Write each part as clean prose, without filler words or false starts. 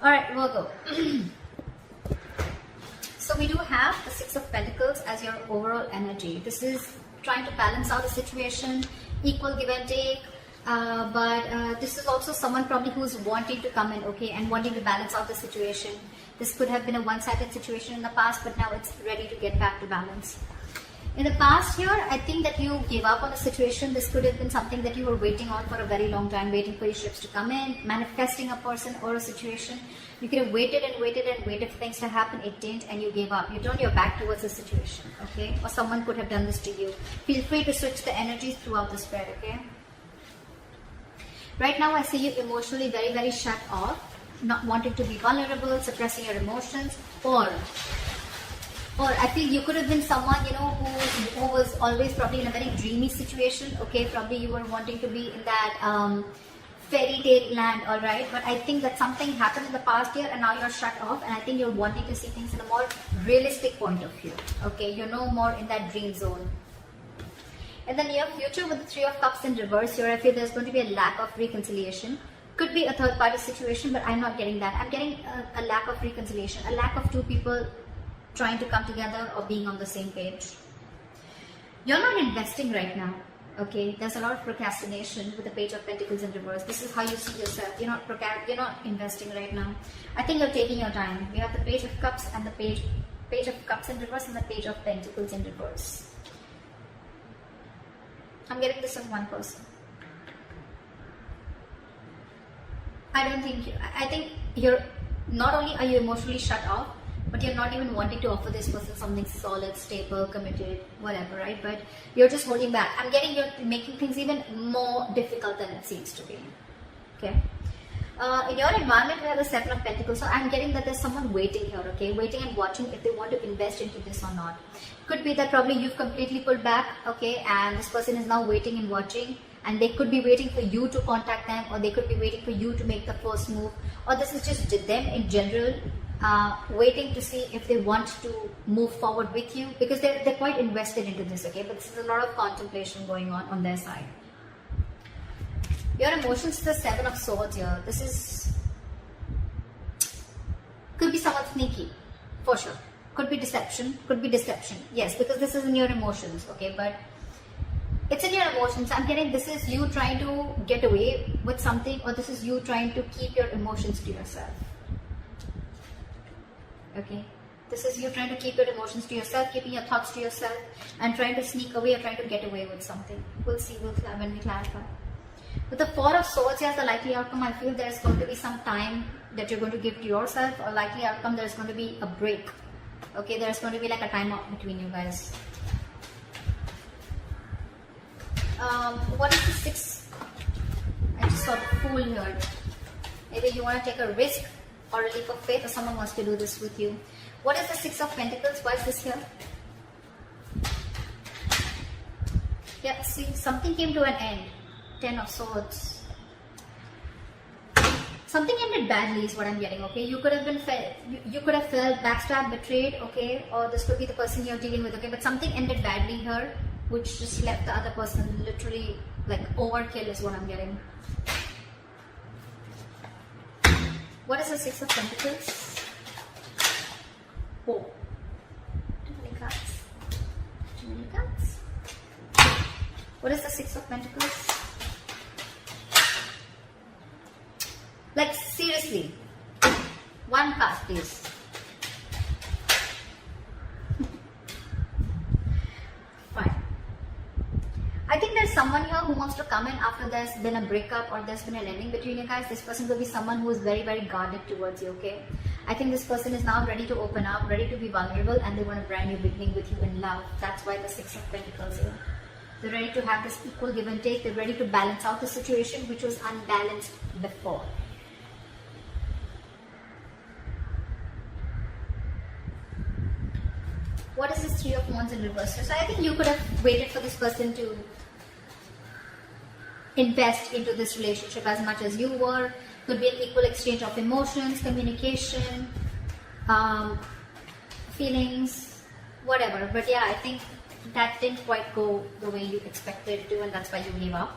Alright, Virgo. So we do have the Six of Pentacles as your overall energy. This is trying to balance out the situation, equal give and take. But this is also someone probably who's wanting to come in, okay, and wanting to balance out the situation. This could have been a one-sided situation in the past, but now it's ready to get back to balance. In the past year, I think that you gave up on a situation. This could have been something that you were waiting on for a very long time, waiting for your ships to come in, manifesting a person or a situation. You could have waited and waited and waited for things to happen. It didn't, and you gave up. You turned your back towards the situation, okay? Or someone could have done this to you. Feel free to switch the energies throughout the spread, okay? Right now, I see you emotionally very, very shut off, not wanting to be vulnerable, suppressing your emotions, or I feel you could have been someone, you know, who was always probably in a very dreamy situation, okay? Probably you were wanting to be in that fairy tale land, all right? But I think that something happened in the past year and now you're shut off, and I think you're wanting to see things in a more realistic point of view, okay? You're no more in that dream zone. In the near future, with the Three of Cups in reverse here, I feel there's going to be a lack of reconciliation. Could be a third party situation, but I'm not getting that. I'm getting a lack of reconciliation, a lack of two people trying to come together or being on the same page. You're not investing right now, okay? There's a lot of procrastination with the Page of Pentacles in reverse. This is how you see yourself. You're not investing right now. I think you're taking your time. We have the Page of Cups and the Page of Cups in reverse and the Page of Pentacles in reverse. I'm getting this on one person. I think you're, not only are you emotionally shut off, but you're not even wanting to offer this person something solid, stable, committed, whatever, right? But you're just holding back. I'm getting you're making things even more difficult than it seems to be, okay? In your environment, we have the Seven of Pentacles. So I'm getting that there's someone waiting here, okay? Waiting and watching if they want to invest into this or not. Could be that probably you've completely pulled back, okay? And this person is now waiting and watching. And they could be waiting for you to contact them, or they could be waiting for you to make the first move. Or this is just them in general, waiting to see if they want to move forward with you. Because they're quite invested into this, okay? But this is a lot of contemplation going on their side. Your emotions, the Seven of Swords here. This is, could be someone sneaky, for sure. Could be deception, yes, because this is in your emotions, okay? But it's in your emotions. I'm getting this is you trying to get away with something, or this is you trying to keep your emotions to yourself, okay? This is you trying to keep your emotions to yourself, keeping your thoughts to yourself, and trying to sneak away or trying to get away with something. We'll see when we clarify. With the Four of Swords, as the likely outcome, I feel there's going to be some time that you're going to give to yourself, or likely outcome there's going to be a break. Okay, there's going to be like a time out between you guys. What is the Six? I just saw the Fool here. Maybe you want to take a risk or a leap of faith, or someone wants to do this with you. What is the Six of Pentacles? Why is this here? Yeah, see, something came to an end. Ten of Swords. Something ended badly is what I'm getting, okay? You could have been you could have felt backstabbed, betrayed, okay? Or this could be the person you're dealing with, okay? But something ended badly here, which just left the other person literally like overkill is what I'm getting. What is the Six of Pentacles? Oh. Too many cards. Too many cards. What is the Six of Pentacles? Like seriously, one card please. Fine. I think there's someone here who wants to come in after there's been a breakup or there's been an ending between you guys. This person will be someone who is very, very guarded towards you, okay? I think this person is now ready to open up, ready to be vulnerable, and they want a brand new beginning with you in love. That's why the Six of Pentacles here. They're ready to have this equal give and take. They're ready to balance out the situation which was unbalanced before. What is this Three of Wands in reverse? So I think you could have waited for this person to invest into this relationship as much as you were. Could be an equal exchange of emotions, communication, feelings, whatever. But yeah, I think that didn't quite go the way you expected it to, and that's why you gave up.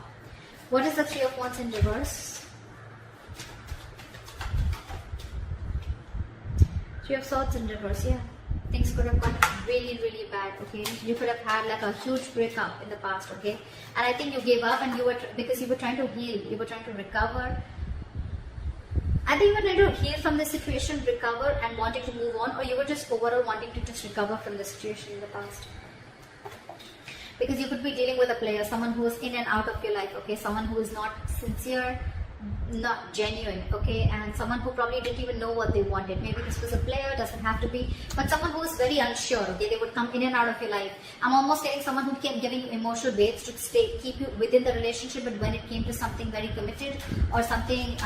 What is the Three of Wands in reverse? Three of Swords in reverse, yeah. Things could have gone really, really bad, okay? You could have had like a huge breakup in the past, okay? And I think you gave up and because you were trying to heal, you were trying to recover. I think you were trying to heal from the situation, recover and wanting to move on, or you were just overall wanting to just recover from the situation in the past. Because you could be dealing with a player, someone who is in and out of your life, okay? Someone who is not sincere, not genuine, okay? And someone who probably didn't even know what they wanted. Maybe this was a player, doesn't have to be, but someone who is very unsure, okay? They would come in and out of your life. I'm almost getting someone who kept giving you emotional baits to keep you within the relationship, but when it came to something very committed or something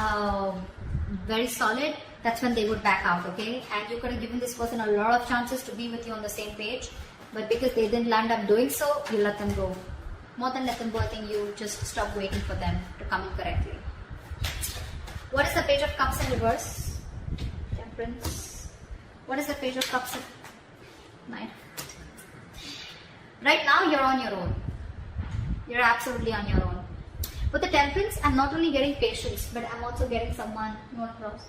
very solid, that's when they would back out, okay? And you could have given this person a lot of chances to be with you on the same page, but because they didn't land up doing so, you let them go. More than let them go, I think you just stop waiting for them to come in correctly. What is the Page of Cups in reverse? Temperance. What is the Page of Cups in... Nine. Right now, you're on your own. You're absolutely on your own. With the Temperance, I'm not only getting patience, but I'm also getting someone... Not cross.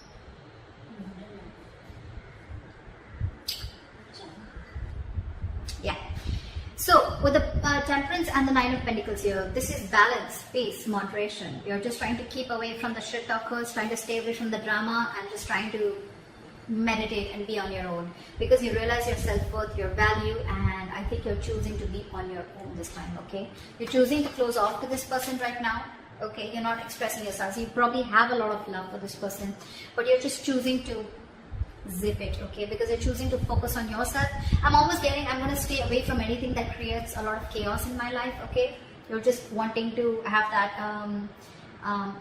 Yeah. So, with the Temperance and the Nine of Pentacles here, this is balance, peace, moderation. You're just trying to keep away from the shit talkers, trying to stay away from the drama, and just trying to meditate and be on your own. Because you realize your self-worth, your value, and I think you're choosing to be on your own this time, okay? You're choosing to close off to this person right now, okay? You're not expressing yourself. You probably have a lot of love for this person, but you're just choosing to zip it, okay? Because you're choosing to focus on yourself. I'm almost getting, I'm going to stay away from anything that creates a lot of chaos in my life, okay? You're just wanting to have that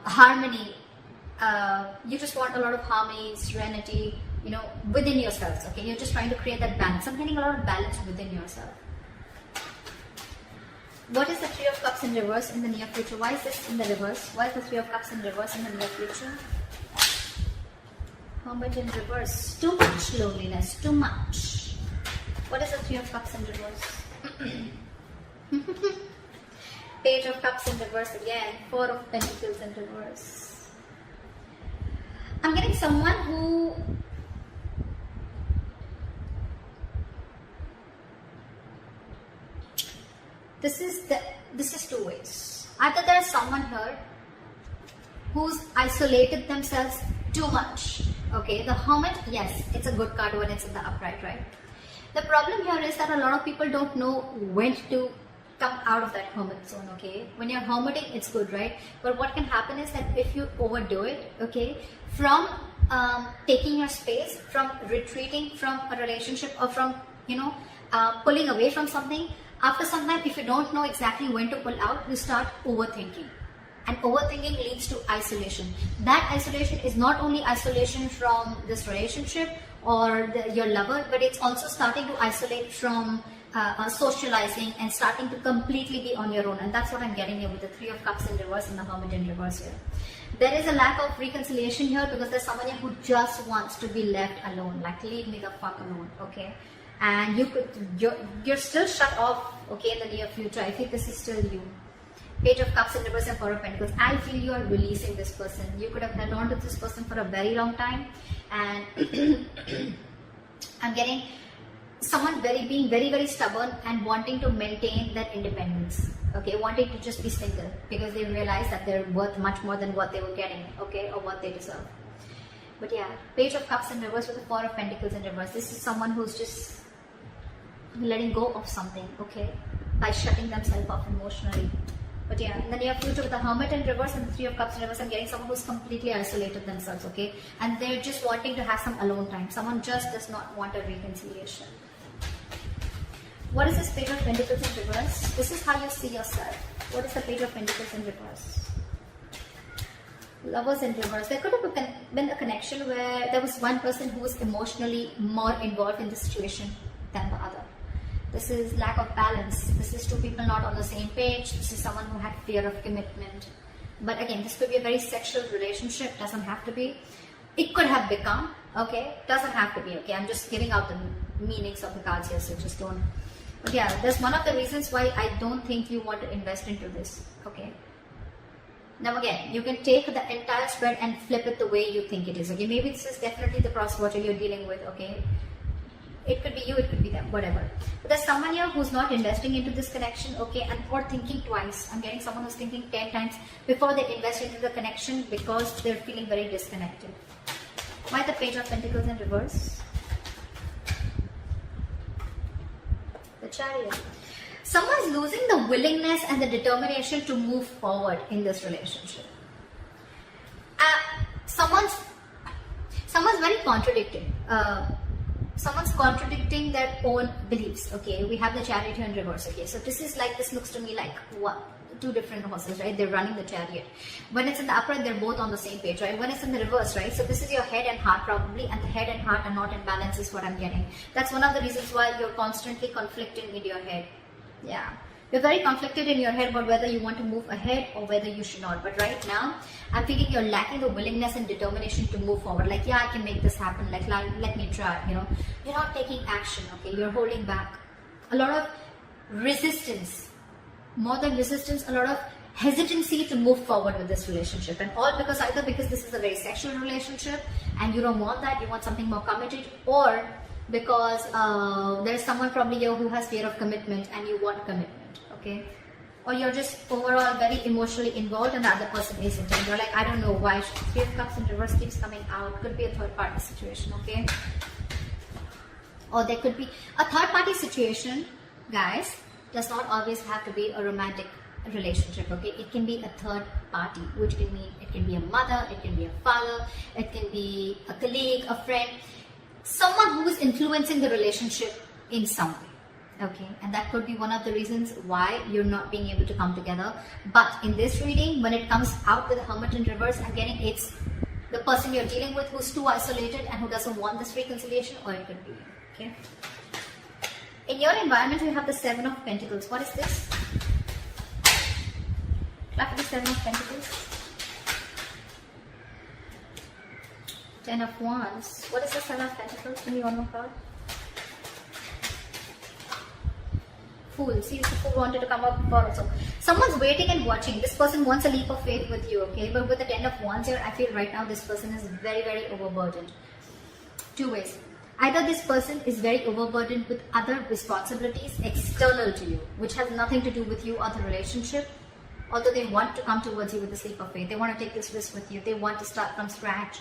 harmony. You just want a lot of harmony, serenity, you know, within yourselves, okay? You're just trying to create that balance. I'm getting a lot of balance within yourself. What is the Three of Cups in reverse in the near future? Why is this in the reverse? Why is the Three of Cups in reverse in the near future? Hermit in reverse. Too much loneliness. Too much. What is the Three of Cups in reverse? Page of Cups in reverse again. Four of Pentacles in reverse. I'm getting someone who... This is two ways. Either there's someone here who's isolated themselves too much. Okay, the Hermit, yes, it's a good card when it's in the upright, right? The problem here is that a lot of people don't know when to come out of that hermit zone, okay? When you're hermiting, it's good, right? But what can happen is that if you overdo it, okay, from taking your space, from retreating from a relationship, or from, you know, pulling away from something, after some time, if you don't know exactly when to pull out, you start overthinking. And overthinking leads to isolation. That isolation is not only isolation from this relationship or your lover, but it's also starting to isolate from socializing and starting to completely be on your own. And that's what I'm getting here with the Three of Cups in reverse and the Hermit in reverse here. There is a lack of reconciliation here because there's someone here who just wants to be left alone. Like, leave me the fuck alone, okay? And you're still shut off, okay, in the near future. I think this is still you. Page of Cups in reverse and Four of Pentacles. I feel you are releasing this person. You could have held on to this person for a very long time, and I'm getting someone being very stubborn and wanting to maintain that independence. Okay, wanting to just be single because they realize that they're worth much more than what they were getting, okay, or what they deserve. But yeah, Page of Cups in reverse with the Four of Pentacles in reverse. This is someone who's just letting go of something, okay, by shutting themselves off emotionally. But yeah, in the near future with the Hermit in reverse and the Three of Cups in reverse, I'm getting someone who's completely isolated themselves, okay? And they're just wanting to have some alone time. Someone just does not want a reconciliation. What is this Page of Pentacles in reverse? This is how you see yourself. What is the Page of Pentacles in reverse? Lovers in reverse. There could have been a connection where there was one person who was emotionally more involved in the situation than the other. This is lack of balance. This is two people not on the same page. This is someone who had fear of commitment. But again, this could be a very sexual relationship. Doesn't have to be. It could have become, okay? Doesn't have to be, okay? I'm just giving out the meanings of the cards here, so just don't. But yeah, that's one of the reasons why I don't think you want to invest into this, okay? Now again, you can take the entire spread and flip it the way you think it is. Okay, maybe this is definitely the cross watcher you're dealing with. Okay, it could be you, it could be them, whatever. But there's someone here who's not investing into this connection, okay, and or thinking twice. I'm getting someone who's thinking 10 times before they invest into the connection because they're feeling very disconnected. Why the Page of Pentacles in reverse? The Chariot. Someone's losing the willingness and the determination to move forward in this relationship. Someone's very contradicting. Someone's contradicting their own beliefs. Okay, we have the Chariot here in reverse. Okay, so this looks to me like what? Two different horses, right? They're running the chariot. When it's in the upright, they're both on the same page, right? When it's in the reverse, right? So this is your head and heart probably, and the head and heart are not in balance is what I'm getting. That's one of the reasons why you're constantly conflicting in your head. Yeah. You're very conflicted in your head about whether you want to move ahead or whether you should not. But right now, I'm feeling you're lacking the willingness and determination to move forward. Like, yeah, I can make this happen. Like let me try, you know. You're not taking action, okay? You're holding back. A lot of resistance. More than resistance, a lot of hesitancy to move forward with this relationship, and all because either because this is a very sexual relationship and you don't want that, you want something more committed, or because there's someone probably here who has fear of commitment and you want commitment, okay? Or you're just overall very emotionally involved and the other person isn't, and you're like, I don't know why. Three of Cups in reverse keeps coming out. Could be a third party situation, okay? Or there could be a third party situation, guys. Does not always have to be a romantic relationship, okay? It can be a third party, which can mean it can be a mother, it can be a father, it can be a colleague, a friend, someone who is influencing the relationship in some way, okay? And that could be one of the reasons why you're not being able to come together. But in this reading, when it comes out with the Hermit in reverse, I'm getting it's the person you're dealing with who's too isolated and who doesn't want this reconciliation, or it could be you, okay? In your environment, you have the Seven of Pentacles. What is this? Clap for the Seven of Pentacles. Ten of Wands. What is the Seven of Pentacles? Give me one more card. Fool. See, the Fool wanted to come up before also. Someone's waiting and watching. This person wants a leap of faith with you, okay? But with the Ten of Wands here, I feel right now this person is very, very overburdened. Two ways. Either this person is very overburdened with other responsibilities external to you, which has nothing to do with you or the relationship, although they want to come towards you with the leap of faith. They want to take this risk with you. They want to start from scratch,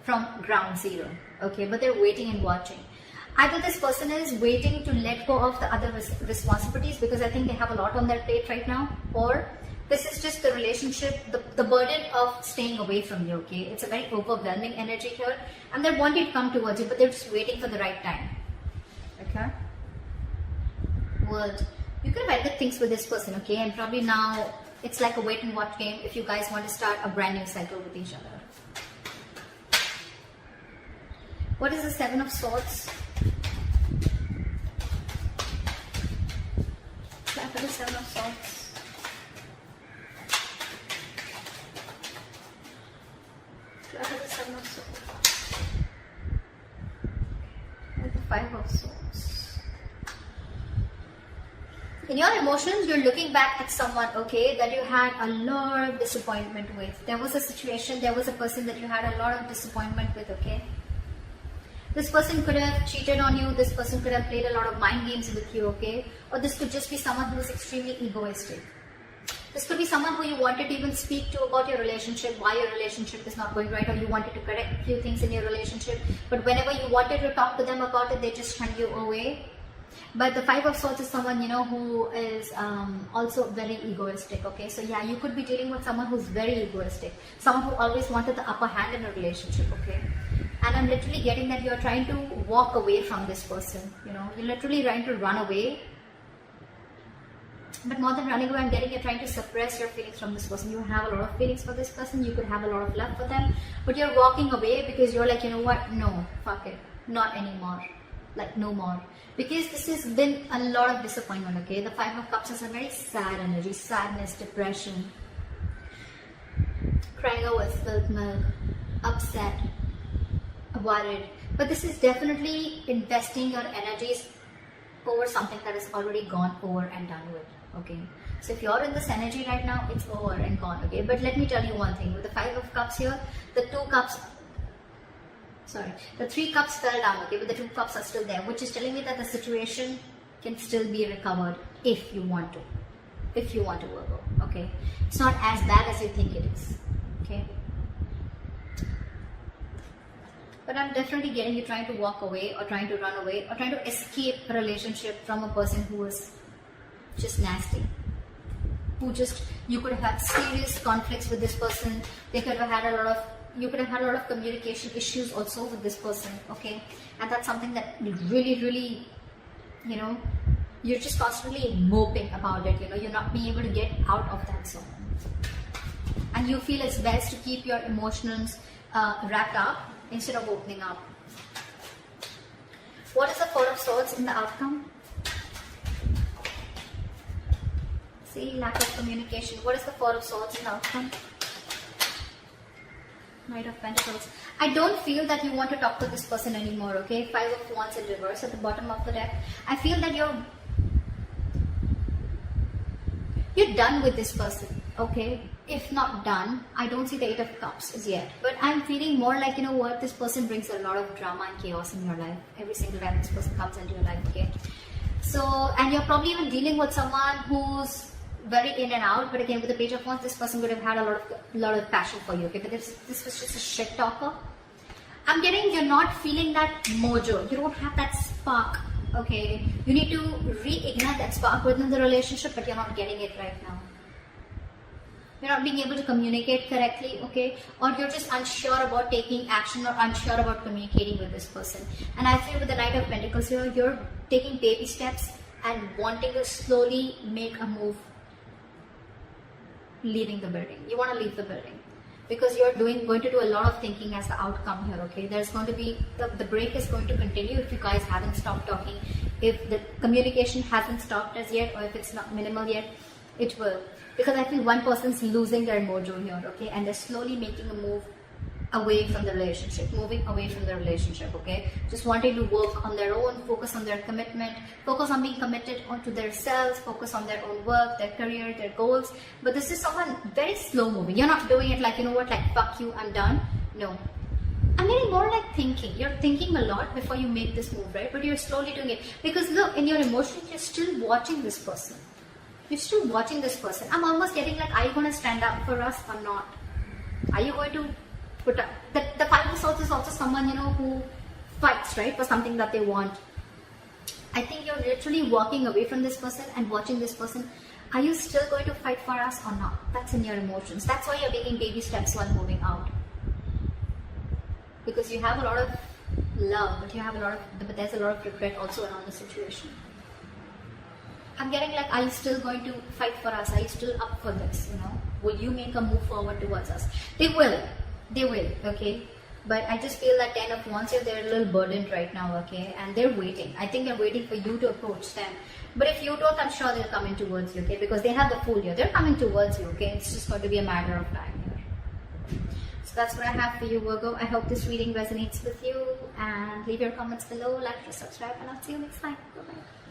from ground zero, okay? But they're waiting and watching. Either this person is waiting to let go of the other responsibilities because I think they have a lot on their plate right now, or this is just the relationship, the burden of staying away from you, okay? It's a very overwhelming energy here, and they're wanting to come towards you, but they're just waiting for the right time, okay? World. You could have ended things with this person, okay? And probably now it's like a wait and watch game if you guys want to start a brand new cycle with each other. What is the Seven of Swords? Clap for the Seven of Swords. And the Five of Swords. In your emotions, you're looking back at someone, okay, that you had a lot of disappointment with. There was a situation, there was a person that you had a lot of disappointment with, okay? This person could have cheated on you, this person could have played a lot of mind games with you, okay? Or this could just be someone who is extremely egoistic. This could be someone who you wanted to even speak to about your relationship, why your relationship is not going right, or you wanted to correct a few things in your relationship. But whenever you wanted to talk to them about it, they just turned you away. But the Five of Swords is someone, you know, who is also very egoistic, okay? So yeah, you could be dealing with someone who's very egoistic. Someone who always wanted the upper hand in a relationship, okay? And I'm literally getting that you're trying to walk away from this person, you know? You're literally trying to run away. But more than running away, I'm getting you're trying to suppress your feelings from this person. You have a lot of feelings for this person. You could have a lot of love for them. But you're walking away because you're like, you know what? No, fuck it. Not anymore. Like, no more. Because this has been a lot of disappointment, okay? The Five of Cups is a very sad energy. Sadness, depression. Crying over spilled milk. Upset. Worried. But this is definitely investing your energies over something that is already gone over and done with. Okay, so if you're in this energy right now, it's over and gone. Okay, but let me tell you one thing. With the 5 of cups here, the 3 cups fell down. Okay, but the 2 cups are still there, which is telling me that the situation can still be recovered if you want to. If you want to, Virgo. Okay, it's not as bad as you think it is. Okay, but I'm definitely getting you trying to walk away, or trying to run away, or trying to escape a relationship from a person who is just nasty, who just, you could have had serious conflicts with this person. They could have had you could have had a lot of communication issues also with this person. Okay, and that's something that really, you know, you're just constantly moping about it. You know, you're not being able to get out of that zone, and you feel it's best to keep your emotions wrapped up instead of opening up. What is the 4 of Swords in the outcome? See, lack of communication. What is the 4 of Swords in the outcome? Knight of Pentacles. I don't feel that you want to talk to this person anymore. Okay, 5 of Wands in reverse at the bottom of the deck. I feel that you're done with this person. Okay, if not done, I don't see the 8 of Cups as yet, but I'm feeling more like, you know what, this person brings a lot of drama and chaos in your life every single time this person comes into your life. Okay, so, and you're probably even dealing with someone who's very in and out, but again, with the Page of Wands, this person would have had a lot of passion for you. Okay, but this was just a shit talker. I'm getting, you're not feeling that mojo. You don't have that spark. Okay, you need to reignite that spark within the relationship, but you're not getting it right now. You're not being able to communicate correctly. Okay, or you're just unsure about taking action, or unsure about communicating with this person. And I feel with the Knight of Pentacles here, you're taking baby steps and wanting to slowly make a move, leaving the building. You want to leave the building because you're going to do a lot of thinking as the outcome here. Okay, there's going to be the break is going to continue if you guys haven't stopped talking. If the communication hasn't stopped as yet, or if it's not minimal yet, it will, because I feel one person's losing their mojo here. Okay, and they're slowly making a move away from the relationship, moving away from the relationship. Okay, just wanting to work on their own, focus on their commitment, focus on being committed onto themselves, focus on their own work, their career, their goals. But this is someone very slow moving. You're not doing it like, you know what, like fuck you, I'm done. No, I'm getting more like thinking. You're thinking a lot before you make this move, right? But you're slowly doing it because look, in your emotions, you're still watching this person. You're still watching this person. I'm almost getting like, are you going to stand up for us or not? Are you going to put up? The 5 of Swords is also someone, you know, who fights, right, for something that they want. I think you're literally walking away from this person and watching this person. Are you still going to fight for us or not? That's in your emotions. That's why you're taking baby steps while moving out. Because you have a lot of love, but there's a lot of regret also around the situation. I'm getting like, are you still going to fight for us? Are you still up for this? You know, will you make a move forward towards us? They will, okay? But I just feel that 10 of Wands here, they're a little burdened right now, okay? And they're waiting. I think they're waiting for you to approach them. But if you don't, I'm sure they'll come in towards you, okay? Because they have the Fool here. They're coming towards you, okay? It's just going to be a matter of time here. So that's what I have for you, Virgo. I hope this reading resonates with you. And leave your comments below, like, subscribe, and I'll see you next time. Bye-bye.